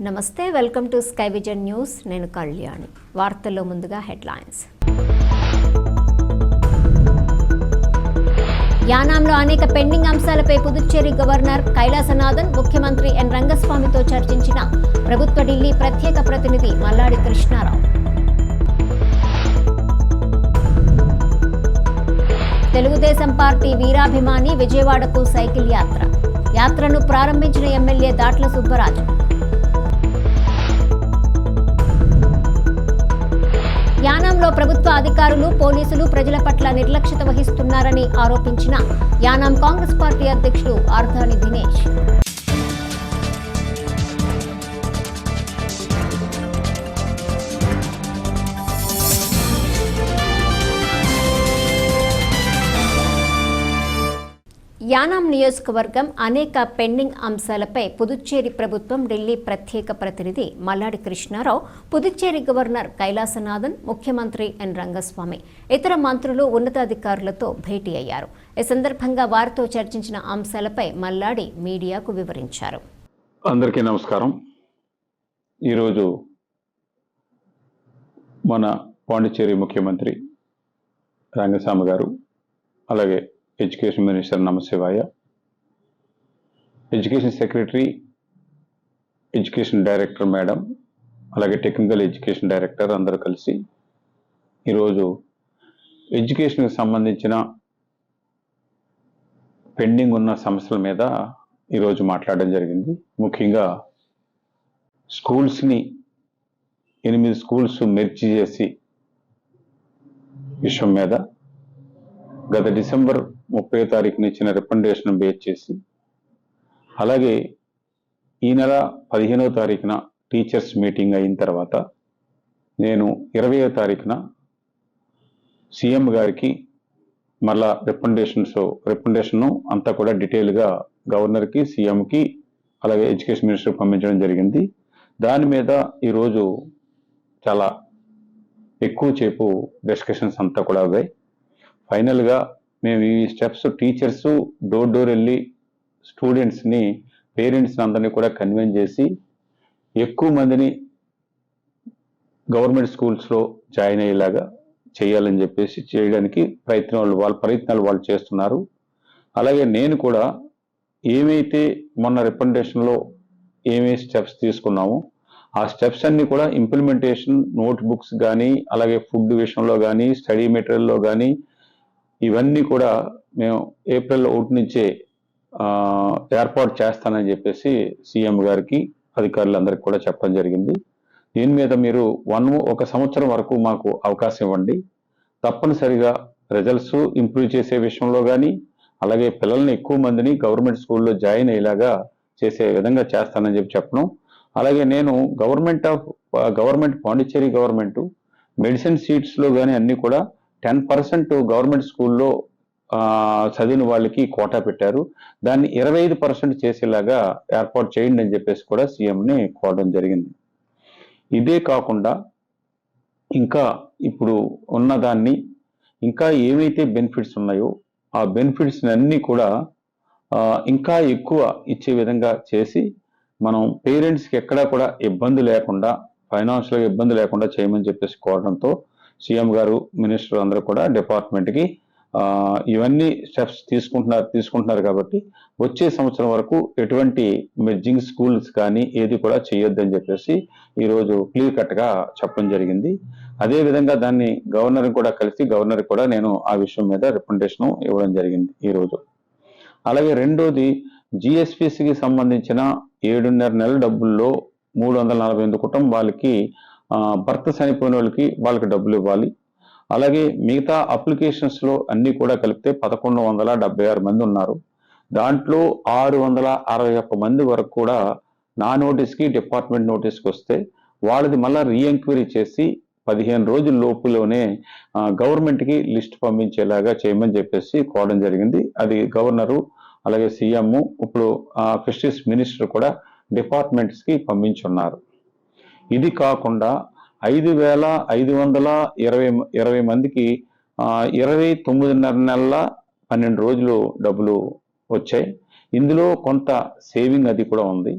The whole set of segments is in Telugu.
నమస్తే, welcome to sky vision news. నేను కళ్యాణి. వార్తల్లో ముందుగా హెడ్లైన్స్. యానాంలో అనేక పెండింగ్ అంశాలపై పుదుచ్చేరి గవర్నర్ కైలాసనాథన్, ముఖ్యమంత్రి ఎన్ రంగస్వామితో చర్చించిన ప్రభుత్వ ఢిల్లీ ప్రత్యేక ప్రతినిధి మల్లాడి కృష్ణారావు. తెలుగుదేశం పార్టీ వీరాభిమాని విజయవాడకు సైకిల్ యాత్ర. యాత్రను ప్రారంభించిన ఎమ్మెల్యే దాట్ల సుబ్బరాజు. యానాంలో ప్రభుత్వ అధికారులు, పోలీసులు ప్రజల పట్ల నిర్లక్ష్యత వహిస్తున్నారని ఆరోపించిన యానాం కాంగ్రెస్ పార్టీ అధ్యక్షుడు ఆర్ధాని దినేష్. యానాం నియోజకవర్గం అనేక పెండింగ్ అంశాలపై పుదుచ్చేరి ప్రభుత్వం ఢిల్లీ ప్రత్యేక ప్రతినిధి మల్లాడి కృష్ణారావు, పుదుచ్చేరి గవర్నర్ కైలాసనాథన్, ముఖ్యమంత్రి ఎన్ రంగస్వామి, ఇతర మంత్రులు, ఉన్నతాధికారులతో భేటీ అయ్యారు. ఈ సందర్భంగా వారితో చర్చించిన అంశాలపై మల్లాడి మీడియాకు వివరించారు. అందరికీ నమస్కారం. ఈరోజు మన పాండిచ్చేరి ముఖ్యమంత్రి రంగస్వామి గారు, అలాగే ఎడ్యుకేషన్ మినిస్టర్ నమశివాయ, education secretary, education director madam, అలాగే టెక్నికల్ ఎడ్యుకేషన్ డైరెక్టర్ అందరూ కలిసి ఈరోజు ఎడ్యుకేషన్కి సంబంధించిన పెండింగ్ ఉన్న సమస్యల మీద ఈరోజు మాట్లాడడం జరిగింది. ముఖ్యంగా స్కూల్స్ని 8 స్కూల్స్ మెర్జ్ చేసి విషయం మీద గత డిసెంబర్ 30వ తారీఖున ఇచ్చిన రికమెండేషన్ బేస్ చేసి, అలాగే ఈ నెల 15వ తారీఖున టీచర్స్ మీటింగ్ అయిన తర్వాత నేను 20వ తారీఖున సీఎం గారికి మళ్ళా రికమెండేషన్ అంతా కూడా డీటెయిల్గా గవర్నర్కి, సీఎంకి, అలాగే ఎడ్యుకేషన్ మినిస్టర్కి పంపించడం జరిగింది. దాని మీద ఈరోజు చాలా ఎక్కువసేపు డిస్కషన్స్ అంతా కూడా అయ్యాయి. ఫైనల్గా మేము ఈ స్టెప్స్ టీచర్స్ డోర్ వెళ్ళి స్టూడెంట్స్ని, పేరెంట్స్ని అందరినీ కూడా కన్విన్స్ చేసి ఎక్కువ మందిని గవర్నమెంట్ స్కూల్స్లో జాయిన్ అయ్యేలాగా చేయాలని చెప్పేసి చేయడానికి ప్రయత్నాలు వాళ్ళు చేస్తున్నారు. అలాగే నేను కూడా ఏమైతే మొన్న రికమెండేషన్లో ఏమేమి స్టెప్స్ తీసుకున్నామో ఆ స్టెప్స్ అన్ని కూడా ఇంప్లిమెంటేషన్, నోట్ బుక్స్ కానీ, అలాగే ఫుడ్ విషయంలో కానీ, స్టడీ మెటీరియల్లో కానీ ఇవన్నీ కూడా మేము ఏప్రిల్ 1 నుంచే ఏర్పాటు చేస్తానని చెప్పేసి సీఎం గారికి, అధికారులందరికీ కూడా చెప్పడం జరిగింది. దీని మీద మీరు 1 సంవత్సరం వరకు మాకు అవకాశం ఇవ్వండి. తప్పనిసరిగా రిజల్ట్స్ ఇంప్రూవ్ చేసే విషయంలో కానీ, అలాగే పిల్లల్ని ఎక్కువ మందిని గవర్నమెంట్ స్కూల్లో జాయిన్ అయ్యేలాగా చేసే విధంగా చేస్తానని చెప్పడం. అలాగే నేను గవర్నమెంట్ పాండిచ్చేరి గవర్నమెంట్ మెడిసిన్ సీట్స్లో కానీ అన్నీ కూడా 10% గవర్నమెంట్ స్కూల్లో చదివిన వాళ్ళకి కోటా పెట్టారు. దాన్ని 25% చేసేలాగా ఏర్పాటు చేయండి అని చెప్పేసి కూడా సీఎంని కోరడం జరిగింది. ఇదే కాకుండా ఇంకా ఇప్పుడు ఉన్నదాన్ని ఇంకా ఏమైతే బెనిఫిట్స్ ఉన్నాయో ఆ బెనిఫిట్స్ అన్నీ కూడా ఇంకా ఎక్కువ ఇచ్చే విధంగా చేసి మనం పేరెంట్స్కి ఎక్కడా కూడా ఇబ్బంది లేకుండా, ఫైనాన్షియల్గా ఇబ్బంది లేకుండా చేయమని చెప్పేసి కోరడంతో సీఎం గారు, మినిస్టర్ అందరూ కూడా డిపార్ట్మెంట్కి ఇవన్నీ స్టెప్స్ తీసుకుంటున్నారు కాబట్టి వచ్చే సంవత్సరం వరకు ఎటువంటి మెర్జింగ్ స్కూల్స్ కానీ ఏది కూడా చేయొద్దని చెప్పేసి ఈరోజు క్లియర్ కట్గా చెప్పడం జరిగింది. అదేవిధంగా దాన్ని గవర్నర్ని కూడా కలిసి గవర్నర్కి కూడా నేను ఆ విషయం మీద రికమెండేషన్ ఇవ్వడం జరిగింది ఈరోజు. అలాగే రెండోది, జిఎస్పిసికి సంబంధించిన 7.5 నెలల డబ్బుల్లో 348 కుటుంబాలకి భర్త చనిపోయిన వాళ్ళకి డబ్బులు ఇవ్వాలి. అలాగే మిగతా అప్లికేషన్స్లో అన్నీ కూడా కలిపితే 1176 మంది ఉన్నారు. దాంట్లో 661 మంది వరకు కూడా నా నోటీస్కి, డిపార్ట్మెంట్ నోటీస్కి వస్తే వాళ్ళది మళ్ళీ రీఎంక్వైరీ చేసి 15 రోజుల లోపులోనే గవర్నమెంట్కి లిస్ట్ పంపించేలాగా చేయమని చెప్పేసి కోరడం జరిగింది. అది గవర్నరు, అలాగే సీఎం, ఇప్పుడు ఫిషరీస్ మినిస్టర్ కూడా డిపార్ట్మెంట్స్కి పంపించున్నారు. ఇది కాకుండా 5,520 మందికి 29.5 నెలల 12 రోజులు డబ్బులు వచ్చాయి. ఇందులో కొంత సేవింగ్ అది కూడా ఉంది.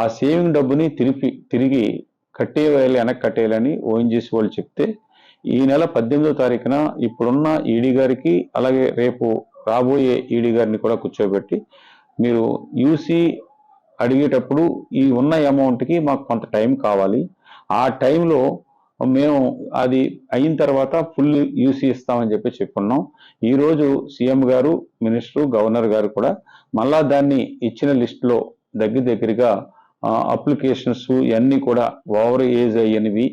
ఆ సేవింగ్ డబ్బుని తిరిగి కట్టేయాలి, వెనక్కి కట్టేయాలని ఓఎన్జీసీ వాళ్ళు చెప్తే ఈ నెల 18వ తారీఖున ఇప్పుడున్న ఈడీ గారికి అలాగే రేపు రాబోయే ఈడీ గారిని కూడా కూర్చోబెట్టి మీరు యూసీ అడిగేటప్పుడు ఈ ఉన్న అమౌంట్కి మాకు కొంత టైం కావాలి, ఆ టైంలో మేము అది అయిన తర్వాత ఫుల్ యూసీ ఇస్తామని చెప్పుకున్నాం. ఈరోజు సీఎం గారు, మినిస్టర్, గవర్నర్ గారు కూడా మళ్ళా దాన్ని ఇచ్చిన లిస్టులో దగ్గరగా అప్లికేషన్స్ ఇవన్నీ కూడా ఓవర్ ఏజ్ అయ్యనివి,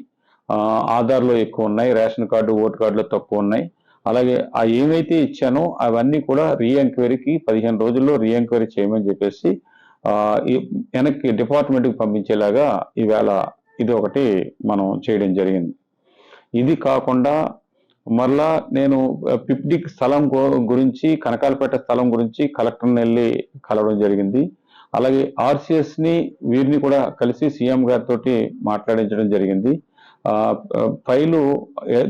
ఆధార్లో ఎక్కువ ఉన్నాయి, రేషన్ కార్డు ఓటర్ కార్డులో తక్కువ ఉన్నాయి. అలాగే ఆ ఏమైతే ఇచ్చానో అవన్నీ కూడా రీఎంక్వైరీకి 15 రోజుల్లో రీఎంక్వైరీ చేయమని చెప్పేసి వెనక్కి డిపార్ట్మెంట్కి పంపించేలాగా ఈవేళ ఇది ఒకటి మనం చేయడం జరిగింది. ఇది కాకుండా మరలా నేను పిప్డిక్ స్థలం గురించి, కనకాలపేట స్థలం గురించి కలెక్టర్ని వెళ్ళి కలవడం జరిగింది. అలాగే ఆర్సిఎస్ని వీరిని కూడా కలిసి సీఎం గారితో మాట్లాడించడం జరిగింది. ఫైలు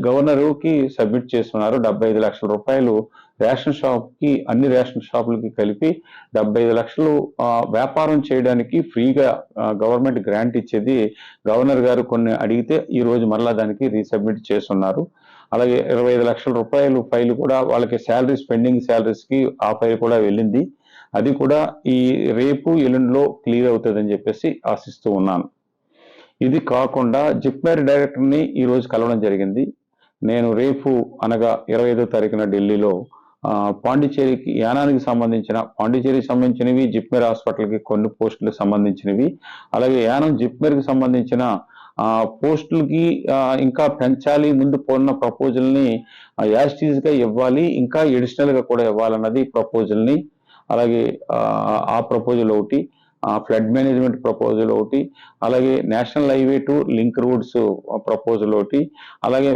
గవర్నర్కి సబ్మిట్ చేస్తున్నారు. 75 లక్షల రూపాయలు రేషన్ షాప్కి, అన్ని రేషన్ షాపులకి కలిపి 75 లక్షలు వ్యాపారం చేయడానికి ఫ్రీగా గవర్నమెంట్ గ్రాంట్ ఇచ్చేది గవర్నర్ గారు కొన్ని అడిగితే ఈరోజు మరలా దానికి రీసబ్మిట్ చేస్తున్నారు. అలాగే 25 లక్షల రూపాయలు ఫైలు కూడా వాళ్ళకి శాలరీస్, పెండింగ్ శాలరీస్కి ఆ ఫైల్ కూడా వెళ్ళింది. అది కూడా ఈ రేపు ఎల్లుండిలో క్లియర్ అవుతుందని చెప్పేసి ఆశిస్తూ ఉన్నాను. ఇది కాకుండా జిప్మర్ డైరెక్టర్ని ఈరోజు కలవడం జరిగింది. నేను రేపు అనగా 25వ తారీఖున ఢిల్లీలో పాండిచేరికి యానానికి సంబంధించినవి, జిప్మర్ హాస్పిటల్కి కొన్ని పోస్టులకు సంబంధించినవి, అలాగే యానం జిప్మర్కి సంబంధించిన పోస్టులకి ఇంకా పెంచాలి, ముందు పోన్న ప్రపోజల్ని యాస్టీజ్గా ఇవ్వాలి, ఇంకా ఎడిషనల్గా కూడా ఇవ్వాలన్నది ప్రపోజల్ని, అలాగే ఆ ప్రపోజల్ ఒకటి, ఫ్లడ్ మేనేజ్మెంట్ ప్రపోజల్ ఒకటి, అలాగే national highway to link roads proposal ఒకటి, అలాగే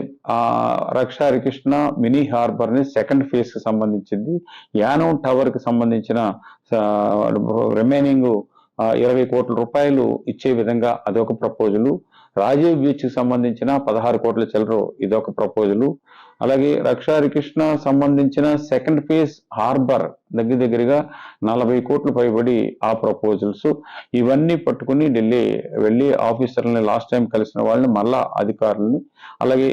రక్ష హరికృష్ణ మినీ హార్బర్ని సెకండ్ ఫేజ్కి సంబంధించింది, యానం టవర్కి సంబంధించిన రిమైనింగ్ 20 కోట్ల రూపాయలు ఇచ్చే విధంగా అదొక ప్రపోజలు, రాజీవ్ బీచ్కి సంబంధించిన 16 కోట్ల చిల్లర ఇదొక ప్రపోజలు, అలాగే రక్ష హరికృష్ణ సంబంధించిన సెకండ్ ఫేజ్ హార్బర్ దగ్గరగా 40 కోట్లు పైబడి ఆ ప్రపోజల్స్, ఇవన్నీ పట్టుకుని ఢిల్లీ వెళ్ళి ఆఫీసర్లని లాస్ట్ టైం కలిసిన వాళ్ళని మళ్ళా అధికారులని, అలాగే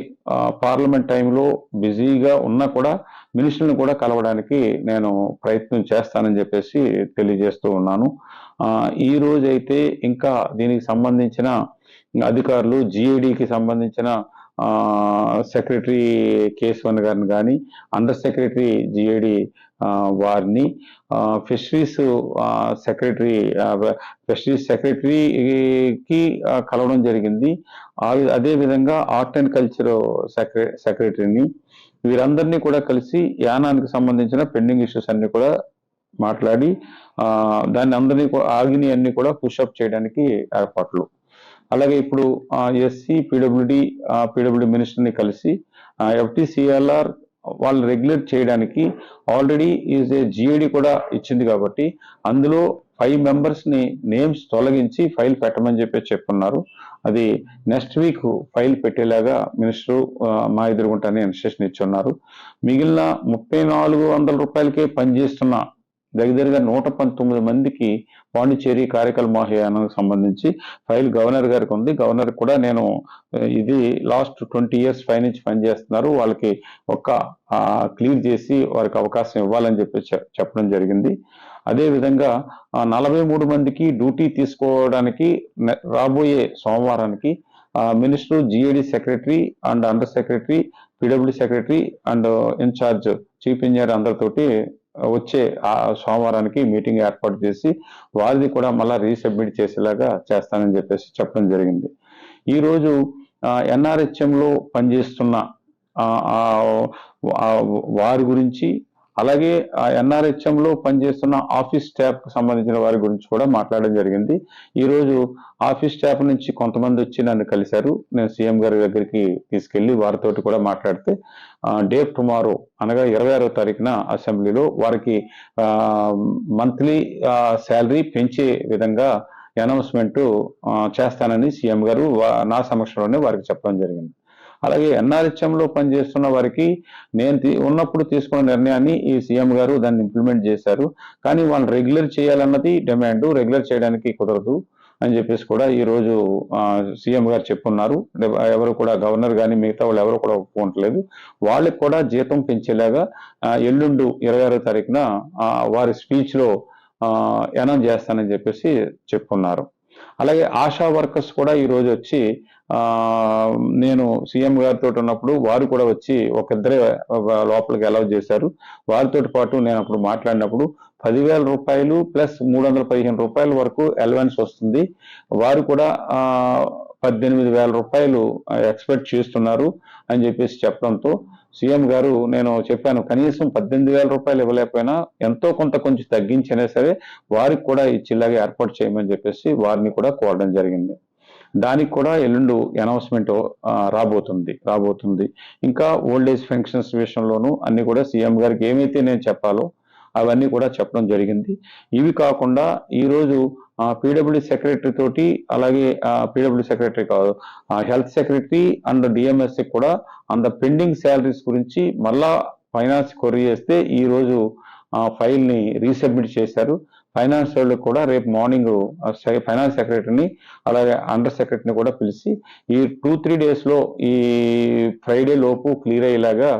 పార్లమెంట్ టైంలో బిజీగా ఉన్నా కూడా మినిస్టర్ని కూడా కలవడానికి నేను ప్రయత్నం చేస్తానని చెప్పేసి తెలియజేస్తూ ఉన్నాను. ఈ రోజైతే ఇంకా దీనికి సంబంధించిన అధికారులు జిఏడికి సంబంధించిన సెక్రటరీ కేశవన్ గారిని కానీ, అండర్ సెక్రటరీ జిఏడి వారిని, ఫిషరీస్ సెక్రటరీకి కలవడం జరిగింది. అదేవిధంగా ఆర్ట్ అండ్ కల్చర్ సెక్రటరీని, వీరందరినీ కూడా కలిసి యానానికి సంబంధించిన పెండింగ్ ఇష్యూస్ అన్ని కూడా మాట్లాడి దాన్ని అందరినీ ఆగిని అన్ని కూడా పుషప్ చేయడానికి ఏర్పాట్లు. అలాగే ఇప్పుడు ఎస్సీ పీడబ్ల్యూడి మినిస్టర్ని కలిసి FTCLR వాళ్ళు రెగ్యులేట్ చేయడానికి ఆల్రెడీ జిఏడి కూడా ఇచ్చింది కాబట్టి అందులో 5 మెంబర్స్ని నేమ్స్ తొలగించి ఫైల్ పెట్టమని చెప్పున్నారు. అది నెక్స్ట్ వీక్ ఫైల్ పెట్టేలాగా మినిస్టర్ మా ఎదురుగుంటానే ఇన్స్ట్రక్షన్ ఇచ్చున్నారు. మిగిలిన 3400 రూపాయలకే పనిచేస్తున్న దగ్గరగా 119 మందికి పాండిచేరి కారైకల్ మహాయానానికి సంబంధించి ఫైల్ గవర్నర్ గారికి ఉంది. గవర్నర్ కూడా నేను ఇది లాస్ట్ 20 years పైనుంచి పనిచేస్తున్నారు, వాళ్ళకి క్లియర్ చేసి వారికి అవకాశం ఇవ్వాలని చెప్పడం జరిగింది. అదేవిధంగా 43 మందికి డ్యూటీ తీసుకోవడానికి రాబోయే సోమవారానికి minister, GAD secretary and under secretary, PWD secretary and incharge chief engineer అందరితోటి వచ్చే సోమవారానికి మీటింగ్ ఏర్పాటు చేసి వారిది కూడా మళ్ళీ రీసబ్మిట్ చేసేలాగా చేస్తానని చెప్పేసి చెప్పడం జరిగింది. ఈరోజు NRHMలో పనిచేస్తున్న వారి గురించి, అలాగే NRHMలో పనిచేస్తున్న ఆఫీస్ స్టాఫ్కి సంబంధించిన వారి గురించి కూడా మాట్లాడడం జరిగింది. ఈరోజు ఆఫీస్ స్టాఫ్ నుంచి కొంతమంది వచ్చి నన్ను కలిశారు. నేను సీఎం గారి దగ్గరికి తీసుకెళ్లి వారితోటి కూడా మాట్లాడితే డే టుమారో అనగా 26వ తారీఖున అసెంబ్లీలో వారికి మంత్లీ శాలరీ పెంచే విధంగా అనౌన్స్మెంట్ చేస్తానని సీఎం గారు నా సమక్షంలోనే వారికి చెప్పడం జరిగింది. అలాగే NRHMలో పనిచేస్తున్న వారికి నేను ఉన్నప్పుడు తీసుకున్న నిర్ణయాన్ని ఈ సీఎం గారు దాన్ని ఇంప్లిమెంట్ చేశారు. కానీ వాళ్ళు రెగ్యులర్ చేయాలన్నది డిమాండ్, రెగ్యులర్ చేయడానికి కుదరదు. అని చెప్పేసి కూడా ఈరోజు సీఎం గారు చెప్పున్నారు. ఎవరు కూడా గవర్నర్ కానీ మిగతా వాళ్ళు ఎవరు కూడా ఒప్పుకోవట్లేదు. వాళ్ళకి కూడా జీతం పెంచేలాగా ఎల్లుండు 26వ తారీఖున వారి స్పీచ్లో అనౌన్స్ చేస్తానని చెప్పేసి చెప్పున్నారు. అలాగే ఆశా వర్కర్స్ కూడా ఈరోజు వచ్చి నేను సీఎం గారితో ఉన్నప్పుడు వారు కూడా వచ్చి ఇద్దరే లోపలికి అలౌ చేశారు. వారితో పాటు నేను అప్పుడు మాట్లాడినప్పుడు 10,000 రూపాయలు ప్లస్ 315 రూపాయల వరకు అలవెన్స్ వస్తుంది. వారు కూడా 18,000 రూపాయలు ఎక్స్పెక్ట్ చేస్తున్నారు అని చెప్పేసి చెప్పడంతో సీఎం గారు నేను చెప్పాను, కనీసం 18,000 రూపాయలు ఇవ్వలేకపోయినా ఎంతో కొంచెం తగ్గించినా సరే వారికి కూడా ఇచ్చేలాగా ఏర్పాటు చేయమని చెప్పేసి వారిని కూడా కోరడం జరిగింది. దానికి కూడా ఎల్లుండు అనౌన్స్మెంట్ రాబోతుంది. ఇంకా ఓల్డ్ ఏజ్ పెన్షన్స్ విషయంలోనూ అన్ని కూడా సీఎం గారికి ఏమైతే నేను చెప్పాలో అవన్నీ కూడా చెప్పడం జరిగింది. ఇవి కాకుండా ఈరోజు పీడబ్ల్యూడీ సెక్రటరీ తోటి, అలాగే పీడబ్ల్యూడీ సెక్రటరీ కాదు, హెల్త్ సెక్రటరీ అండ్ డిఎంఎస్సి కూడా అంత పెండింగ్ శాలరీస్ గురించి మళ్ళా ఫైనాన్స్ కొర్రీ చేస్తే ఈరోజు ఫైల్ ని రీసబ్మిట్ చేశారు. ఫైనాన్స్ వాళ్ళు కూడా రేపు మార్నింగ్ ఫైనాన్స్ సెక్రటరీని అలాగే అండర్ సెక్రటరీని కూడా పిలిచి ఈ 2-3 డేస్ లో ఈ ఫ్రైడే లోపు క్లియర్ అయ్యేలాగా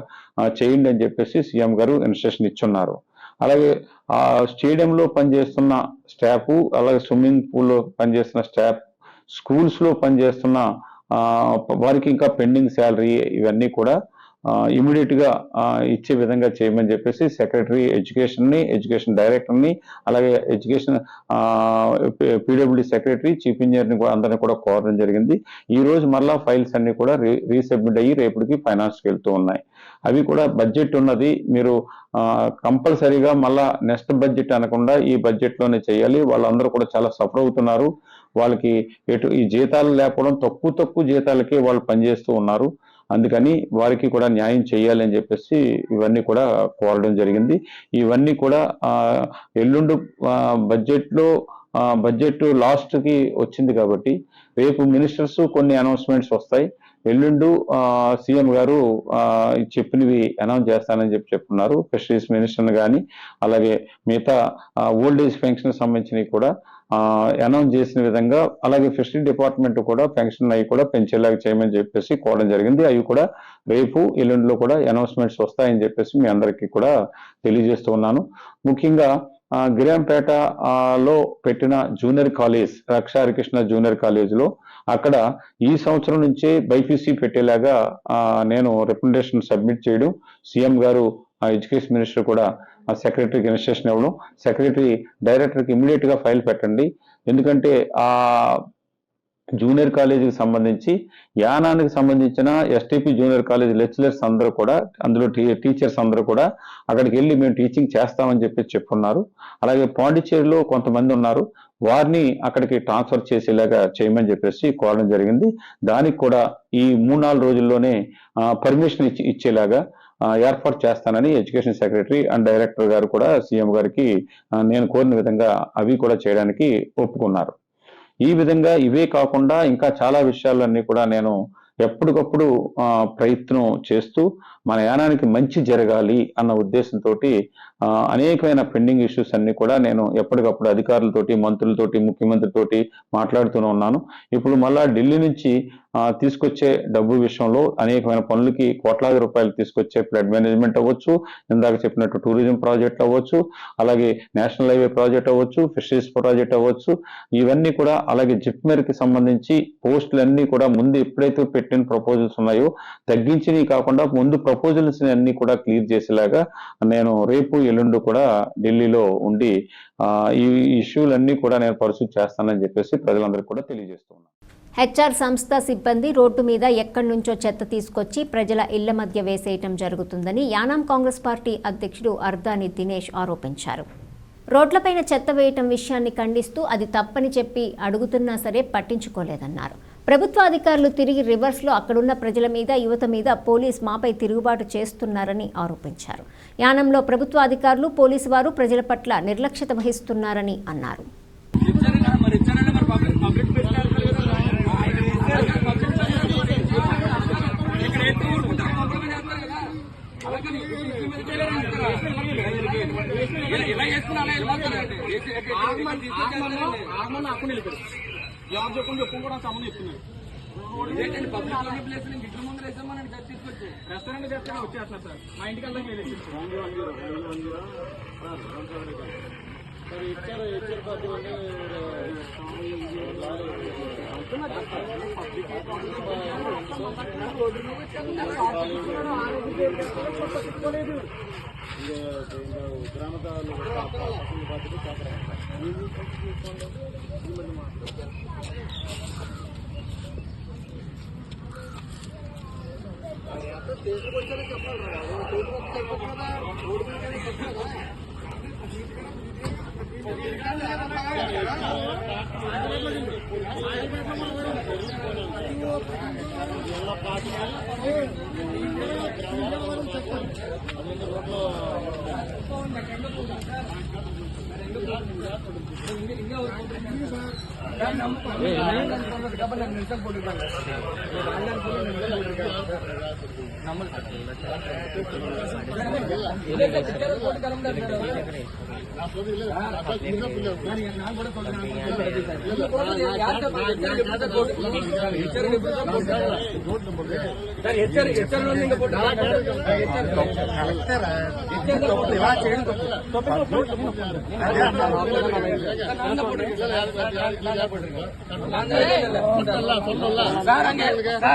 చేయండి అని చెప్పేసి సీఎం గారు ఇన్స్ట్రక్షన్ ఇచ్చున్నారు. అలాగే స్టేడియంలో పనిచేస్తున్న స్టాఫ్, అలాగే స్విమ్మింగ్ పూల్లో పనిచేస్తున్న స్టాఫ్, స్కూల్స్ లో పనిచేస్తున్న వారికి ఇంకా పెండింగ్ శాలరీ ఇవన్నీ కూడా ఇమీడియట్ గా ఇచ్చే విధంగా చేయమని చెప్పేసి సెక్రటరీ ఎడ్యుకేషన్ డైరెక్టర్ ని అలాగే education PWD secretary, chief engineer ని కూడా అందరినీ కూడా కోరడం జరిగింది. ఈ రోజు మళ్ళా ఫైల్స్ అన్ని కూడా రీసబ్మిట్ అయ్యి రేపటికి ఫైనాన్స్ కి వెళ్తూ ఉన్నాయి. అవి కూడా బడ్జెట్ ఉన్నది, మీరు కంపల్సరీగా మళ్ళా నెక్స్ట్ బడ్జెట్ అనకుండా ఈ బడ్జెట్ లోనే చేయాలి. వాళ్ళందరూ కూడా చాలా సఫర్ అవుతున్నారు. వాళ్ళకి ఈ జీతాలు లేకపోవడం, తక్కువ జీతాలకే వాళ్ళు పనిచేస్తూ ఉన్నారు. అందుకని వారికి కూడా న్యాయం చేయాలి అని చెప్పేసి ఇవన్నీ కూడా కోరడం జరిగింది. ఇవన్నీ కూడా ఎల్లుండు బడ్జెట్ లాస్ట్ కి వచ్చింది కాబట్టి రేపు మినిస్టర్స్ కొన్ని అనౌన్స్మెంట్స్ వస్తాయి. ఎల్లుండు సీఎం గారు చెప్పినవి అనౌన్స్ చేస్తానని చెప్తున్నారు. ఫిషరీస్ మినిస్టర్ కానీ అలాగే మిగతా ఓల్డ్ ఏజ్ పెన్షన్ సంబంధించినవి కూడా అనౌన్స్ చేసిన విధంగా, అలాగే ఫిషరీ డిపార్ట్మెంట్ కూడా పెన్షన్ అవి కూడా పెంచేలాగా చేయమని చెప్పేసి కోరడం జరిగింది. అవి కూడా రేపు ఎల్లుండిలో కూడా అనౌన్స్మెంట్స్ వస్తాయని చెప్పేసి మీ అందరికీ కూడా తెలియజేస్తూ ఉన్నాను. ముఖ్యంగా గిరియంపేటలో పెట్టిన జూనియర్ కాలేజ్, రక్ష హరికృష్ణ జూనియర్ కాలేజ్ లో అక్కడ ఈ సంవత్సరం నుంచే బైపీసీ పెట్టేలాగా నేను రికమెండేషన్ సబ్మిట్ చేయడం, సీఎం గారు ఎడ్యుకేషన్ మినిస్టర్ కూడా సెక్రటరీకి ఇన్స్ట్రక్షన్ ఇవ్వడం, సెక్రటరీ డైరెక్టర్కి ఇమీడియట్ గా ఫైల్ పెట్టండి. ఎందుకంటే జూనియర్ కాలేజీకి సంబంధించి యానానికి సంబంధించిన ఎస్టీపీ జూనియర్ కాలేజ్ లెక్చరర్స్ అందరూ కూడా, అందులో టీచర్స్ అందరూ కూడా అక్కడికి వెళ్ళి మేము టీచింగ్ చేస్తామని చెప్పున్నారు. అలాగే పాండిచ్చేరిలో కొంతమంది ఉన్నారు, వారిని అక్కడికి ట్రాన్స్ఫర్ చేసేలాగా చేయమని చెప్పేసి కోరడం జరిగింది. దానికి కూడా ఈ 3-4 రోజుల్లోనే పర్మిషన్ ఇచ్చేలాగా ఏర్పాటు చేస్తానని ఎడ్యుకేషన్ సెక్రటరీ అండ్ డైరెక్టర్ గారు కూడా సీఎం గారికి నేను కోరిన విధంగా అవి కూడా చేయడానికి ఒప్పుకున్నారు. ఈ విధంగా ఇవే కాకుండా ఇంకా చాలా విషయాలన్నీ కూడా నేను ఎప్పటికప్పుడు ప్రయత్నం చేస్తూ మన యానానికి మంచి జరగాలి అన్న ఉద్దేశంతో అనేకమైన పెండింగ్ ఇష్యూస్ అన్ని కూడా నేను ఎప్పటికప్పుడు అధికారులతోటి, మంత్రులతోటి, ముఖ్యమంత్రితోటి మాట్లాడుతూనే ఉన్నాను. ఇప్పుడు మళ్ళా ఢిల్లీ నుంచి తీసుకొచ్చే డబ్బు విషయంలో అనేకమైన పనులకి కోట్లాది రూపాయలు తీసుకొచ్చే ఫ్లడ్ మేనేజ్మెంట్ అవ్వచ్చు, ఇందాక చెప్పినట్టు టూరిజం ప్రాజెక్ట్ అవ్వచ్చు, అలాగే నేషనల్ హైవే ప్రాజెక్ట్ అవ్వచ్చు, ఫిషరీస్ ప్రాజెక్ట్ అవ్వచ్చు, ఇవన్నీ కూడా, అలాగే జిప్మెర్కి సంబంధించి పోస్టులన్నీ కూడా ముందు ఎప్పుడైతే పెట్టిన ప్రపోజల్స్ ఉన్నాయో తగ్గించినవి కాకుండా ముందు ప్రపోజల్స్ అన్ని కూడా క్లియర్ చేసేలాగా నేను రేపు ఎల్లుండి కూడా ఢిల్లీలో ఉండి ఈ ఇష్యూలన్నీ కూడా నేను పర్సూ చేస్తానని చెప్పేసి ప్రజలందరికీ కూడా తెలియజేస్తున్నాను. హెచ్ఆర్ సంస్థ సిబ్బంది రోడ్డు మీద ఎక్కడి నుంచో చెత్త తీసుకొచ్చి ప్రజల ఇళ్ల మధ్య వేసేయటం జరుగుతుందని యానాం కాంగ్రెస్ పార్టీ అధ్యక్షుడు అర్దాని దినేష్ ఆరోపించారు. రోడ్లపైన చెత్త వేయటం విషయాన్ని ఖండిస్తూ అది తప్పని చెప్పి అడుగుతున్నా సరే పట్టించుకోలేదన్నారు. ప్రభుత్వ అధికారులు తిరిగి రివర్స్లో అక్కడున్న ప్రజల మీద, యువత మీద పోలీస్ మాపై తిరుగుబాటు చేస్తున్నారని ఆరోపించారు. యానంలో ప్రభుత్వ అధికారులు, పోలీసు వారు ప్రజల పట్ల నిర్లక్ష్యత వహిస్తున్నారని అన్నారు. జవాబు చెప్పుకోవడం సంబంధం చెప్తున్నారు. రెస్టారెంట్ చేస్తే వచ్చేస్తున్నారు సార్. మా ఇంటికి వెళ్దాం లేదు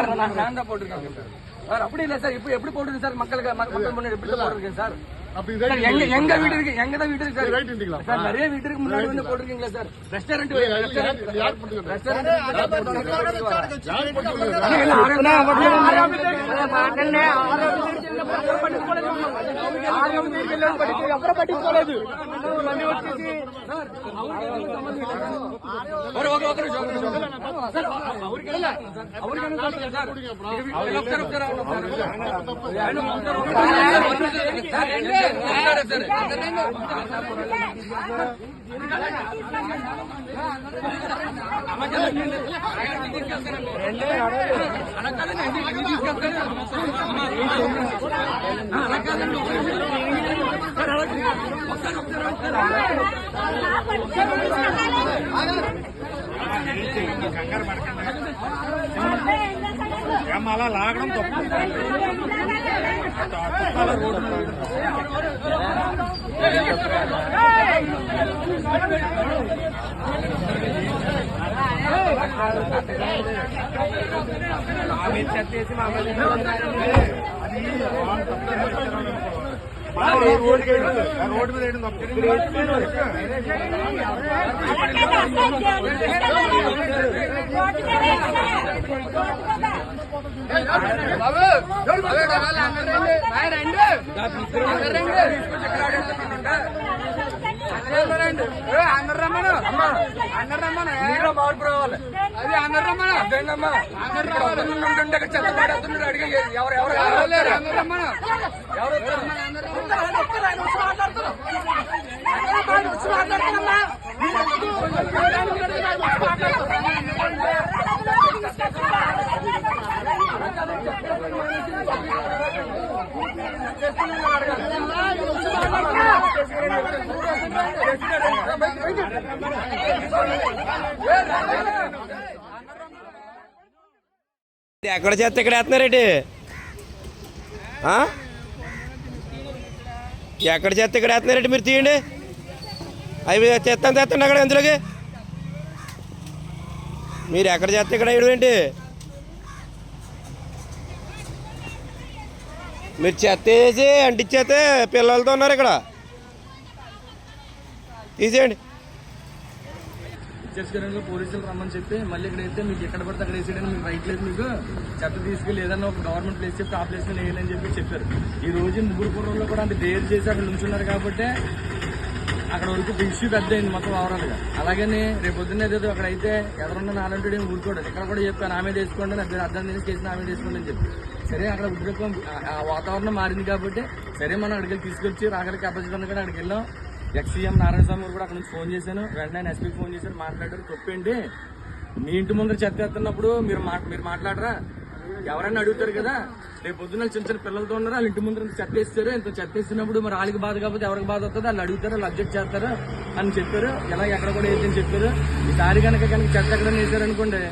சார். அப்படி இல்ல சார். இப்ப எப்படி போடுது சார்? மக்களுக்கு எப்படி போடுறீங்க சார்? எங்க வீட்டுக்கு எங்கதான் வீட்டுக்கு சார்? சார் நிறைய வீட்டுக்கு முன்னாடி வந்து போட்டிருக்கீங்களா சார்? ரெஸ்டாரண்ட் అలా లాగడం తప్పు. చెత్తేసి రోడ్డు మీద వేయడం తప్పు. అందరు రమ్మను మార్పు రావాలి. అది అందరు రమ్మను చెత్త పడుతున్నాడు అడిగి ఎవరెవరు అందరు రమ్మను ఎక్కడ చేస్తే ఇక్కడ వేస్తున్నారేంటి? ఎక్కడ చేస్తే ఇక్కడ వేస్తున్నారేంటి? మీరు తీయండి. అవి తెస్తాను అక్కడ అందులోకి. మీరు ఎక్కడ చేస్తే ఇక్కడ వేయడం ఏంటి? మీరు చెత్త వేసి అంటించేస్తే పిల్లలతో ఉన్నారు ఇక్కడ. తీసేయండి. చేసుకునే పోలీసులు రమ్మని చెప్పి మళ్ళీ ఇక్కడైతే మీకు ఎక్కడ పడితే అక్కడ వేసేయడానికి మీకు రైట్ లేదు. మీకు చెత్త తీసుకెళ్ళి ఏదన్నా ఒక గవర్నమెంట్ ప్లేస్ చెప్తే ఆ ప్లేస్ మీద వేయాలని చెప్పి చెప్పారు. ఈ రోజు ముగ్గురుపురంలో కూడా అంటే డేర్ చేసి అక్కడ నుంచున్నారు కాబట్టి అక్కడ వరకు ఇష్యూ పెద్ద అయింది మొత్తం ఓవరాల్గా. అలాగని రేపు పొద్దున్న ఏదో అక్కడ అయితే ఎవరన్నా నాలంటే ఊరుకోవడం. ఇక్కడ కూడా చెప్పాను ఆమె తీసుకోండి, అర్థం చేసి కేసుని ఆమె తీసుకోండి అని చెప్పి. సరే అక్కడ ఉద్రేకం వాతావరణం మారింది కాబట్టి సరే మనం అక్కడికి తీసుకొచ్చి రాగలికి అప్పచెప్పాను కూడా అక్కడికి వెళ్ళాం. ఎక్స్-సీఎం నారాయణ స్వామి గారు కూడా అక్కడ నుంచి ఫోన్ చేశాను. వెంటనే ఎస్పీకి ఫోన్ చేశారు, మాట్లాడారు. తప్పేంటి మీ ఇంటి ముందర చెత్త ఎత్తున్నప్పుడు మీరు మాట్లాడరా? ఎవరైనా అడుగుతారు కదా, రేపు పొద్దున్న చిన్న చిన్న పిల్లలతో ఉన్నారు, వాళ్ళ ఇంటి ముందు చెత్త వేస్తారు. ఇంత చెత్త వేసినప్పుడు మరి వాళ్ళకి బాధ కాకపోతే ఎవరికి బాధ అవుతుంది, వాళ్ళు అడుగుతారు, వాళ్ళు అబ్జెక్ట్ చేస్తారు అని చెప్పారు. ఇలా ఎక్కడ కూడా వేయని చెప్పారు. ఈసారి కనుక చెత్త ఎక్కడైనా వేసారు అనుకోండి,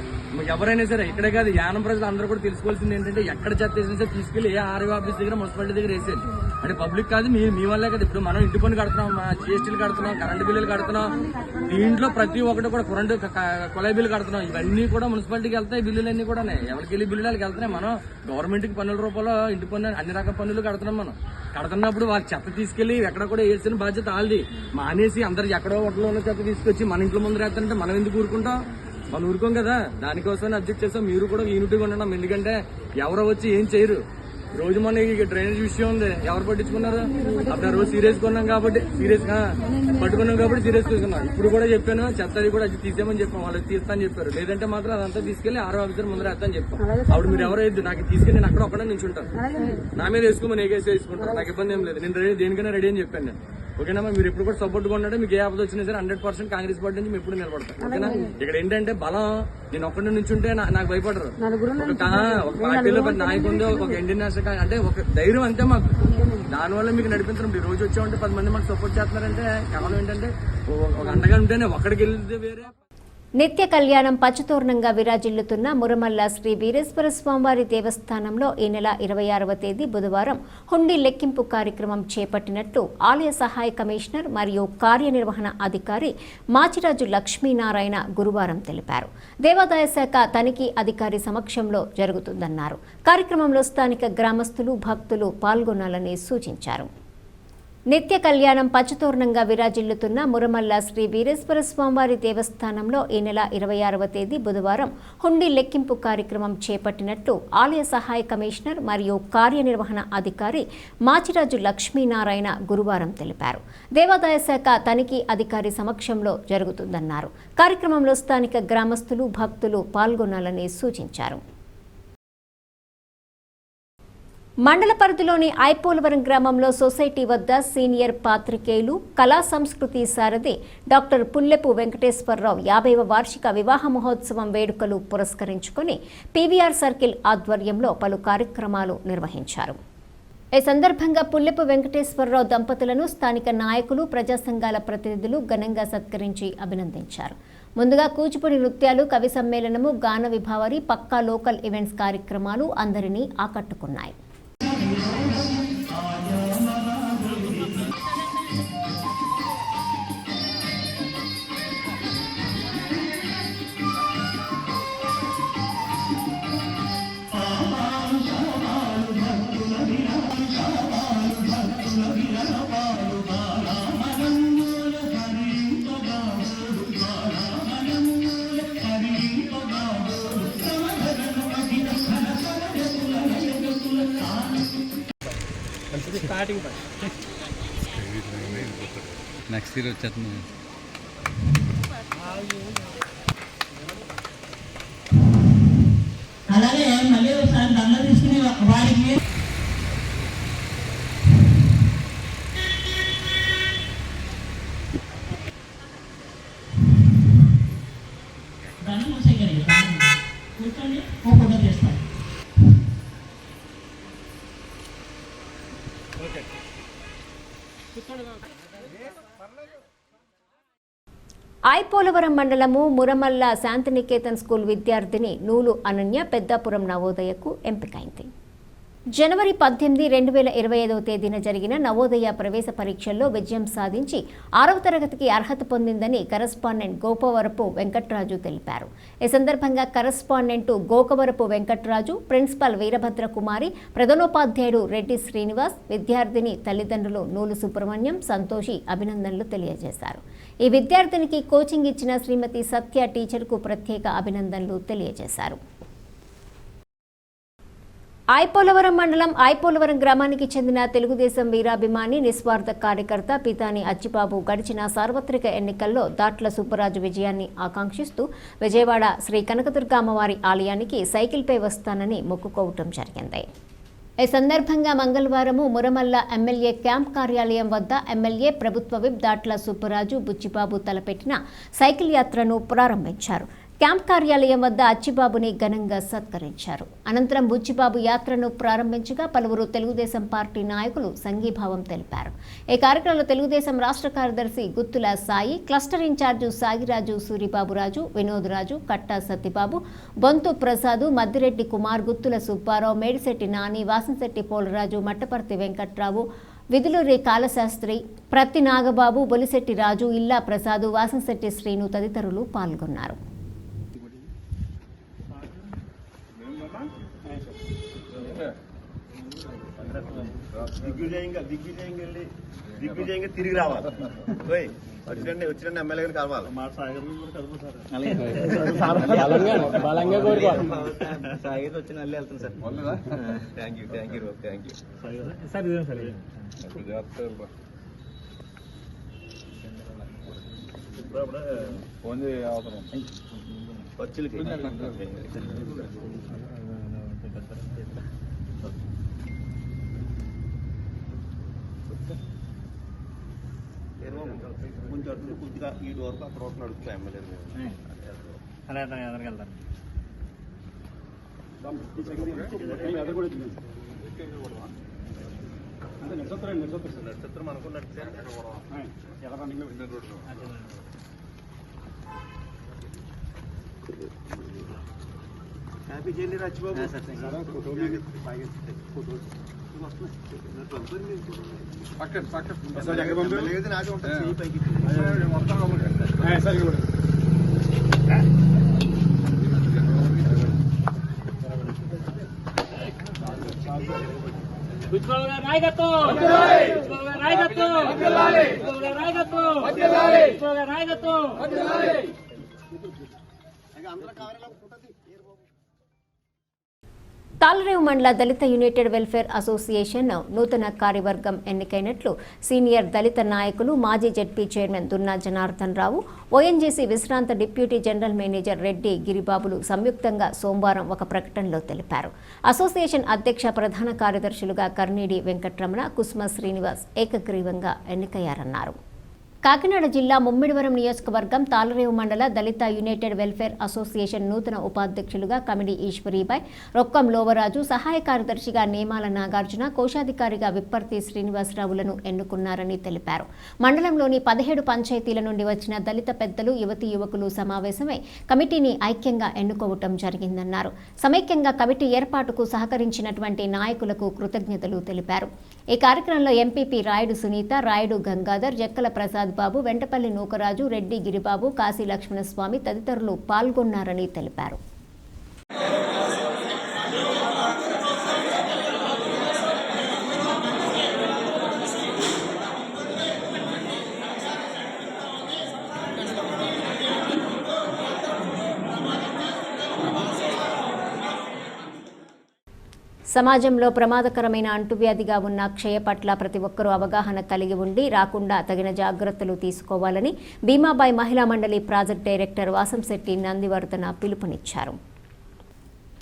ఎవరైనా సరే ఇక్కడే కాదు యానం ప్రజలు అందరూ కూడా తెలుసుకోవాల్సింది ఏంటంటే, ఎక్కడ చెత్త వేసినా సరే తీసుకెళ్లి ఏ ఆర్ఓ ఆఫీస్ దగ్గర మున్సిపాలిటీ దగ్గర వేసేది. అంటే పబ్లిక్ కాదు, మీ వల్లే కదా. ఇప్పుడు మనం ఇంటి పన్ను కడుతున్నాం, జిఎస్టీలు కడుతున్నాం, కరెంటు బిల్లులు కడుతున్నాం, దీంట్లో ప్రతి ఒక్కటి కూడా కరెంటు కుళాయి బిల్లు కడుతున్నాం. ఇవన్నీ కూడా మున్సిపాలిటీకి వెళ్తాయి. బిల్లులన్నీ కూడా ఎవరికి వెళ్ళి బిల్లులు వాళ్ళకి వెళ్తున్నాయి. మనం గవర్నమెంట్ కి పన్నుల రూపంలో ఇంటి పన్ను అన్ని రకాల పన్నులు కడుతున్నాం. మనం కడుతున్నప్పుడు వాళ్ళు చెత్త తీసుకెళ్లి ఎక్కడ కూడా వేసిన బాధ్యత వాళ్ళది. మానేసి అందరు ఎక్కడో ఒకటిలో ఉన్న చెత్త తీసుకొచ్చి మన ఇంట్లో ముందు వేస్తారంటే మనం ఎందుకు ఊరుకుంటాం? మనం ఊరుకోం కదా. దానికోసం అబ్జెక్ట్ చేస్తాం. మీరు కూడా యూనిటీగా ఉండడం. ఎందుకంటే ఎవరో వచ్చి ఏం చేయరు. రోజు మన డ్రైనేజ్ విషయం ఉంది, ఎవరు పట్టించుకున్నారు? అప్పుడు రోజు సీరియస్ కొన్నాం కాబట్టి పట్టుకున్నాం కాబట్టి సీరియస్ తీసుకున్నాం. ఇప్పుడు కూడా చెప్పాను, చెత్తది కూడా అది తీసేమని చెప్పాం. వాళ్ళకి తీస్తా అని చెప్పారు. లేదంటే మాత్రం అదంతా తీసుకెళ్లి ఆర్ఓ ఆఫీసర్ ముందర వేస్తా అని చెప్పాం. అప్పుడు మీరు ఎవరో వద్దు, నాకు తీసుకెళ్ళి నేను అక్కడ ఒక్కడే నించుంటాను. నా మీద వేసుకోమని ఏకేసి వేసుకుంటాను, నాకు ఇబ్బంది ఏం లేదు. నేను దేనికైనా రెడీ అని చెప్పాను నేను. ఓకేనా? మీరు ఎప్పుడు కూడా సపోర్ట్ గా ఉండండి. మీకు ఏ ఆపద వచ్చినా సరే 100% కాంగ్రెస్ పార్టీ నుంచి మేము ఎప్పుడు నిలబడతాం. ఓకేనా? ఇక్కడ ఏంటంటే బలం, నేను ఒక్కడి నుంచి ఉంటే నాకు భయపడరు. ఒక పార్టీలో నాయకు ఉందో, ఒక ఇండియన్ నేషనల్ అంటే ఒక ధైర్యం అంతే మాకు. దానివల్ల మీకు నడిపించడం. ఈ రోజు వచ్చామంటే 10 మంది మాకు సపోర్ట్ చేస్తున్నారంటే కేవలం ఏంటంటే ఒక అండగా ఉంటేనే, ఒక్కడికి వెళ్తే వేరే. నిత్య కళ్యాణం పచ్చతోరణంగా విరాజిల్లుతున్న మురమల్ల శ్రీ వీరేశ్వర స్వామివారి దేవస్థానంలో ఈ నెల 26వ తేదీ బుధవారం హుండీ లెక్కింపు కార్యక్రమం చేపట్టినట్లు ఆలయ సహాయ కమిషనర్ మరియు కార్యనిర్వహణ అధికారి మాచిరాజు లక్ష్మీనారాయణ గురువారం తెలిపారు. దేవాదాయ శాఖ తనిఖీ అధికారి సమక్షంలో జరుగుతుందన్నారు. కార్యక్రమంలో స్థానిక గ్రామస్తులు, భక్తులు పాల్గొనాలని సూచించారు. నిత్య కళ్యాణం పచ్చతోరణంగా విరాజిల్లుతున్న మురమల్ల శ్రీ వీరేశ్వర స్వామివారి దేవస్థానంలో ఈ నెల 26వ తేదీ బుధవారం హుండీ లెక్కింపు కార్యక్రమం చేపట్టినట్లు ఆలయ సహాయ కమిషనర్ మరియు కార్యనిర్వహణ అధికారి మాచిరాజు లక్ష్మీనారాయణ గురువారం తెలిపారు. దేవాదాయ శాఖ తనిఖీ అధికారి సమక్షంలో జరుగుతుందన్నారు. కార్యక్రమంలో స్థానిక గ్రామస్తులు, భక్తులు పాల్గొనాలని సూచించారు. మండల పరిధిలోని ఐపోలవరం గ్రామంలో సొసైటీ వద్ద సీనియర్ పాత్రికేయులు, కళా సంస్కృతి సారథి డాక్టర్ పుల్లెపు వెంకటేశ్వరరావు 50వ వార్షిక వివాహ మహోత్సవం వేడుకలు పురస్కరించుకుని పీవీఆర్ సర్కిల్ ఆధ్వర్యంలో పలు కార్యక్రమాలు నిర్వహించారు. ఈ సందర్భంగా పుల్లెపు వెంకటేశ్వరరావు దంపతులను స్థానిక నాయకులు, ప్రజా సంఘాల ప్రతినిధులు ఘనంగా సత్కరించి అభినందించారు. ముందుగా కూచిపూడి నృత్యాలు, కవి సమ్మేళనము, గాన విభావరి, పక్కా లోకల్ ఈవెంట్స్ కార్యక్రమాలు అందరినీ ఆకట్టుకున్నాయి. నెక్స్ట్ ఇయర్ వచ్చేస్తుంది. అలాగే మళ్ళీ ఒకసారి దండ తీసుకుని వారికి దండం వచ్చేయగలిగి కూర్చోండి, ఓ ఫోటో తీస్తాను. ఐపోలవరం మండలము మురమల్ల శాంతినికేతన్ స్కూల్ విద్యార్థిని నూలు అనన్య పెద్దాపురం నవోదయకు ఎంపికైంది. జనవరి 18, 2025వ తేదీన జరిగిన నవోదయ ప్రవేశ పరీక్షల్లో విజయం సాధించి 6వ తరగతికి అర్హత పొందిందని కరస్పాండెంట్ గోపవరపు వెంకట్రాజు తెలిపారు. ఈ సందర్భంగా కరస్పాండెంట్ గోకవరపు వెంకట్రాజు, ప్రిన్సిపల్ వీరభద్ర కుమారి, ప్రధానోపాధ్యాయుడు రెడ్డి శ్రీనివాస్, విద్యార్థిని తల్లిదండ్రులు నూలు సుబ్రహ్మణ్యం, సంతోషి అభినందనలు తెలియజేశారు. ఈ విద్యార్థినికి కోచింగ్ ఇచ్చిన శ్రీమతి సత్య టీచర్కు ప్రత్యేక అభినందనలు తెలియజేశారు. ఐపోలవరం మండలం ఐపోలవరం గ్రామానికి చెందిన తెలుగుదేశం వీరాభిమాని, నిస్వార్థ కార్యకర్త పితాని అచ్చిబాబు గడిచిన సార్వత్రిక ఎన్నికల్లో దాట్ల సుబ్బరాజు విజయాన్ని ఆకాంక్షిస్తూ విజయవాడ శ్రీ కనకదుర్గ అమ్మవారి ఆలయానికి సైకిల్పై వస్తానని మొక్కుకోవటం జరిగింది. ఈ సందర్భంగా మంగళవారం మురమల్ల ఎమ్మెల్యే క్యాంప్ కార్యాలయం వద్ద ఎమ్మెల్యే, ప్రభుత్వ విప్ దాట్ల సుబ్బరాజు, బుచ్చిబాబు తలపెట్టిన సైకిల్ యాత్రను ప్రారంభించారు. క్యాంప్ కార్యాలయం వద్ద అచ్చిబాబుని ఘనంగా సత్కరించారు. అనంతరం బుచ్చిబాబు యాత్రను ప్రారంభించగా పలువురు తెలుగుదేశం పార్టీ నాయకులు సంఘీభావం తెలిపారు. ఈ కార్యక్రమంలో తెలుగుదేశం రాష్ట్ర కార్యదర్శి గుత్తుల సాయి, క్లస్టర్ ఇన్ఛార్జు సాగిరాజు, సూరిబాబురాజు, వినోద్ రాజు, కట్టా సత్యబాబు, బొంతు ప్రసాదు, మద్దిరెడ్డి కుమార్, గుత్తుల సుబ్బారావు, మేడిశెట్టి నాని, వాసంశెట్టి పోలరాజు, మట్టపర్తి వెంకట్రావు, విధులూరి కాళశాస్త్రి, ప్రత్తి నాగబాబు, బొలిశెట్టి రాజు, ఇల్లా ప్రసాదు, వాసంశెట్టి శ్రీను తదితరులు పాల్గొన్నారు. దిగ్విజయంగా తిరిగి రావాలి. వచ్చిన ఎమ్మెల్యే కలవాలి. సాగర్ వచ్చిన అల్లే వెళ్తాను సార్. థ్యాంక్ యూ ఫోన్ అవసరం వచ్చులకి కొంచెం కొద్దిగా ఈ వరకు అక్కడ వరకు నడుపుతా ఎమ్మెల్యే వెళ్తాను. నక్షత్రం అనుకున్నట్టు హ్యాపీ జర్నీ రాజ్బాబు. లేదు నాకే ఉంటుంది పైకి తాళ్లరేవు మండల దళిత యునైటెడ్ వెల్ఫేర్ అసోసియేషన్ నూతన కార్యవర్గం ఎన్నికైనట్లు సీనియర్ దళిత నాయకులు మాజీ ZP chairman దున్నా Janardhan Rao, ONGC విశ్రాంత డిప్యూటీ జనరల్ మేనేజర్ రెడ్డి గిరిబాబులు సంయుక్తంగా సోమవారం ఒక ప్రకటనలో తెలిపారు. అసోసియేషన్ అధ్యక్ష ప్రధాన కార్యదర్శులుగా కర్నీడి వెంకట్రమణ, కుస్మ శ్రీనివాస్ ఏకగ్రీవంగా ఎన్నికయ్యారన్నారు. కాకినాడ జిల్లా ముమ్మిడివరం నియోజకవర్గం తాళ్లరేవు మండల దళిత యునైటెడ్ వెల్ఫేర్ అసోసియేషన్ నూతన ఉపాధ్యక్షులుగా కమిడి ఈశ్వరీబాయ్, రొక్కం లోవరాజు, సహాయ కార్యదర్శిగా నేమాల నాగార్జున, కోశాధికారిగా విప్పర్తి శ్రీనివాసరావులను ఎన్నుకున్నారని తెలిపారు. మండలంలోని 17 పంచాయతీల నుండి వచ్చిన దళిత పెద్దలు, యువతీ యువకులు సమావేశమై కమిటీని ఐక్యంగా ఎన్నుకోవటం జరిగిందన్నారు. సమైక్యంగా కమిటీ ఏర్పాటుకు సహకరించినటువంటి నాయకులకు కృతజ్ఞతలు తెలిపారు. ఈ కార్యక్రమంలో ఎంపీపీ రాయుడు సునీత, రాయుడు గంగాధర్, జక్కల ప్రసాద్ బాబు, వెంటపల్లి నూకరాజు, రెడ్డి గిరిబాబు, కాశీ లక్ష్మణస్వామి తదితరులు పాల్గొన్నారని తెలిపారు. సమాజంలో ప్రమాదకరమైన అంటువ్యాధిగా ఉన్న క్షయ పట్ల ప్రతి ఒక్కరూ అవగాహన కలిగి ఉండి రాకుండా తగిన జాగ్రత్తలు తీసుకోవాలని భీమాబాయి మహిళా మండలి ప్రాజెక్ట్ డైరెక్టర్ వాసంశెట్టి నందివర్ధన పిలుపునిచ్చారు.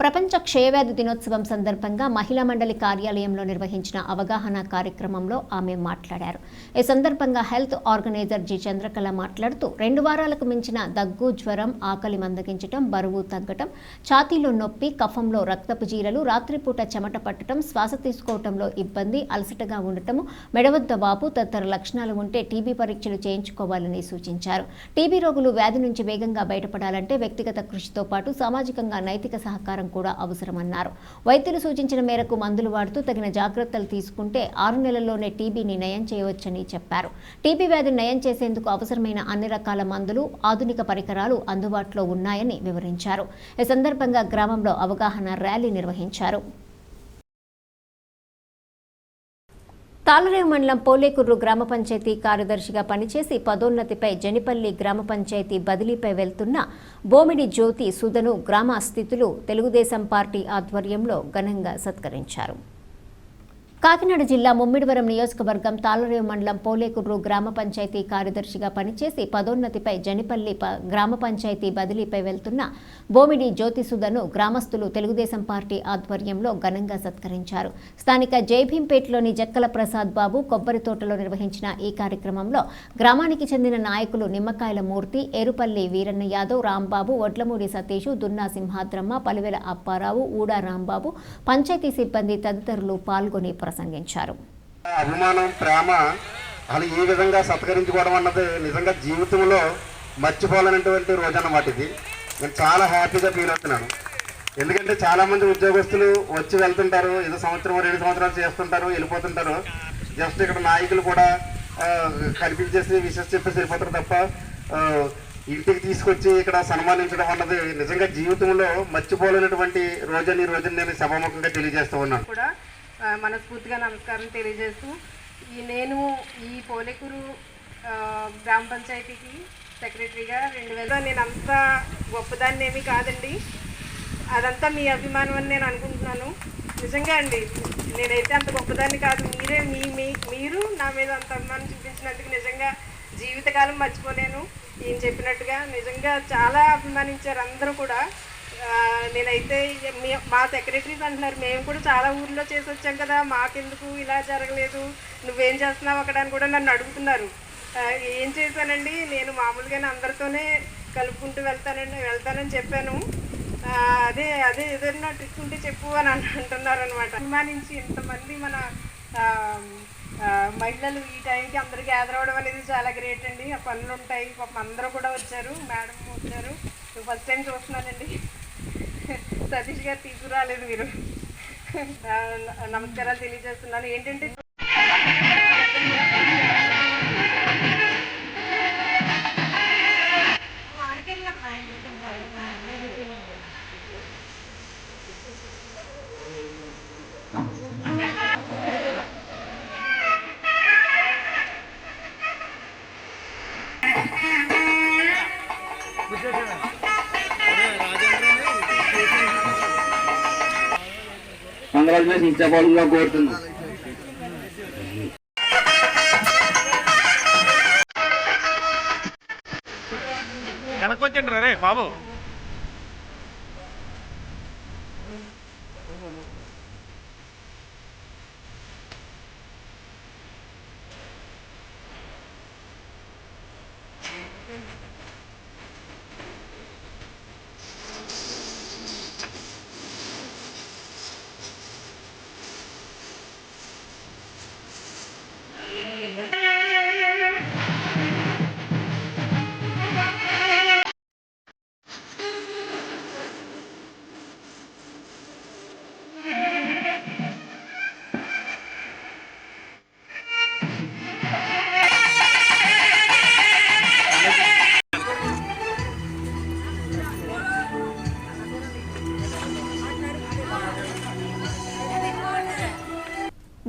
ప్రపంచ క్షయవ్యాధి దినోత్సవం సందర్భంగా మహిళా మండలి కార్యాలయంలో నిర్వహించిన అవగాహన కార్యక్రమంలో ఆమె మాట్లాడారు. ఈ సందర్భంగా హెల్త్ ఆర్గనైజర్ జి చంద్రకళ మాట్లాడుతూ 2 వారాలకు మించిన దగ్గు, జ్వరం, ఆకలి మందగించటం, బరువు తగ్గటం, ఛాతీలో నొప్పి, కఫంలో రక్తపు జీరలు, రాత్రిపూట చెమట పట్టడం, శ్వాస తీసుకోవడంలో ఇబ్బంది, అలసటగా ఉండటము, మెడవద్ద వాపు తదితర లక్షణాలు ఉంటే టీబీ పరీక్షలు చేయించుకోవాలని సూచించారు. టీబీ రోగులు వ్యాధి నుంచి వేగంగా బయటపడాలంటే వ్యక్తిగత కృషితో పాటు సామాజికంగా నైతిక సహకారం కూడా అవసరమన్నారు. వైద్యులు సూచించిన మేరకు మందులు వాడుతూ తగిన జాగ్రత్తలు తీసుకుంటే 6 నెలల్లోనే టీబీని నయం చేయవచ్చని చెప్పారు. టీబీ వ్యాధిని నయం చేసేందుకు అవసరమైన అన్ని రకాల మందులు, ఆధునిక పరికరాలు అందుబాటులో ఉన్నాయని వివరించారు. ఈ సందర్భంగా గ్రామంలో అవగాహన ర్యాలీ నిర్వహించారు. తాళ్లరేవు మండలం పోలేకుర్రు గ్రామ పంచాయతీ కార్యదర్శిగా పనిచేసి పదోన్నతిపై జనిపల్లి గ్రామ పంచాయతీ బదిలీపై వెళ్తున్న బోమిడి జ్యోతి సుధను గ్రామ స్థితులు తెలుగుదేశం పార్టీ ఆధ్వర్యంలో ఘనంగా సత్కరించారు. కాకినాడ జిల్లా ముమ్మిడివరం నియోజకవర్గం తాళరేవు మండలం పోలేకుర్రు గ్రామ పంచాయతీ కార్యదర్శిగా పనిచేసి పదోన్నతిపై జనిపల్లి గ్రామ పంచాయతీ బదిలీపై వెళ్తున్న బోమిడి జ్యోతిసుధను గ్రామస్తులు తెలుగుదేశం పార్టీ ఆధ్వర్యంలో ఘనంగా సత్కరించారు. స్థానిక జైభీంపేటలోని జక్కల ప్రసాద్ బాబు కొబ్బరి తోటలో నిర్వహించిన ఈ కార్యక్రమంలో గ్రామానికి చెందిన నాయకులు నిమ్మకాయల మూర్తి, ఏరుపల్లి వీరన్న యాదవ్, రాంబాబు, వడ్లమూడి సతీష్, దున్నా సింహాద్రమ్మ, పలువెల అప్పారావు, ఊడా రాంబాబు, పంచాయతీ సిబ్బంది తదితరులు పాల్గొని ప్రసంగించారు. అభిమానం, ప్రేమ అసలు ఈ విధంగా సత్కరించుకోవడం అన్నది నిజంగా జీవితంలో మర్చిపోలేనటువంటి రోజు అన్నమాట. ఇది నేను చాలా హ్యాపీగా ఫీల్ అవుతున్నాను. ఎందుకంటే చాలామంది ఉద్యోగస్తులు వచ్చి వెళ్తుంటారు, ఏదో సంవత్సరం 2 సంవత్సరాలు చేస్తుంటారు, వెళ్ళిపోతుంటారు. జస్ట్ ఇక్కడ నాయకులు కూడా కనిపించేసి విషయం చెప్పేసి వెళ్ళిపోతారు తప్ప ఇంటికి తీసుకొచ్చి ఇక్కడ సన్మానించడం అన్నది నిజంగా జీవితంలో మర్చిపోలేనటువంటి రోజని నేను సభాముఖంగా తెలియజేస్తూ ఉన్నాను. కూడా మనస్ఫూర్తిగా నమస్కారం తెలియజేస్తూ నేను ఈ పోలేకూరు గ్రామ పంచాయతీకి సెక్రటరీగా 2000 నేను అంత గొప్పదాన్ని ఏమీ కాదండి. అదంతా మీ అభిమానం అని నేను అనుకుంటున్నాను. నిజంగా అండి, నేనైతే అంత గొప్పదాన్ని కాదు. మీరు నా మీద అంత అభిమానం చూపించినందుకు నిజంగా జీవితకాలం మర్చిపోలేను. ఈయన చెప్పినట్టుగా నిజంగా చాలా అభిమానించారు అందరూ కూడా. నేనైతే మా సెక్రటరీస్ అంటున్నారు, మేము కూడా చాలా ఊర్లో చేసి వచ్చాం కదా, మాకెందుకు ఇలా జరగలేదు, నువ్వేం చేస్తున్నావు అక్కడ అని కూడా నన్ను అడుగుతున్నారు. ఏం చేశానండి, నేను మామూలుగానే అందరితోనే కలుపుకుంటూ వెళ్తానని చెప్పాను. అదే ఏదైనా ట్రిక్ ఉంటే చెప్పు అని అంటున్నారు అనమాట. అభిమానించి ఇంతమంది మన మహిళలు ఈ టైంకి అందరూ గ్యాదర్ అవ్వడం అనేది చాలా గ్రేట్ అండి. ఆ పనులు ఉంటాయి, పాపం అందరూ కూడా వచ్చారు, మేడం వచ్చారు. ఫస్ట్ టైం చూస్తున్నానండి, సతీష్ గారు తీసుకురాలేదు మీరు. నమస్కారాలు తెలియజేస్తున్నాను. ఏంటంటే కంగ్రాచులేషన్ చెప్పాలిగా కోరుతున్నాను. కనుక్కొచ్చండి రే బాబు.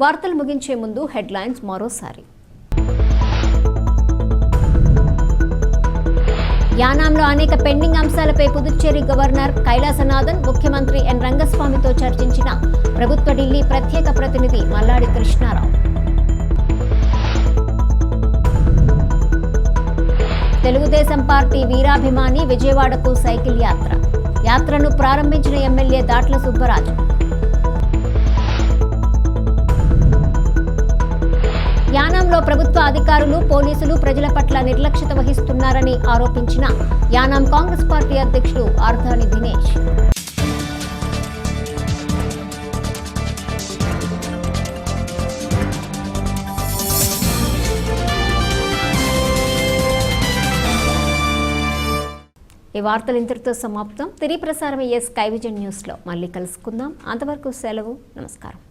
వార్తలు ముగించే ముందు హెడ్లైన్స్ మరోసారి. యానాంలో అనేక పెండింగ్ అంశాలపై పుదుచ్చేరి గవర్నర్ కైలాసనాథన్, ముఖ్యమంత్రి ఎన్ రంగస్వామితో చర్చించిన ప్రభుత్వ ఢిల్లీ ప్రత్యేక ప్రతినిధి మల్లాడి కృష్ణారావు. తెలుగుదేశం పార్టీ వీరాభిమాని విజయవాడకు సైకిల్ యాత్ర. యాత్రను ప్రారంభించిన ఎమ్మెల్యే దాట్ల సుబ్బరాజు. యానాంలో ప్రభుత్వ అధికారులు, పోలీసులు ప్రజల పట్ల నిర్లక్ష్యత వహిస్తున్నారని ఆరోపించిన యానాం కాంగ్రెస్ పార్టీ అధ్యక్షుడు ఆర్ధాని దినేష్. ఈ వార్తలు ఇంతటితో సమాప్తం. తిరిగి ప్రసారమయ్యే స్కై విజన్ న్యూస్లో మళ్ళీ కలుసుకుందాం. అంతవరకు సెలవు. నమస్కారం.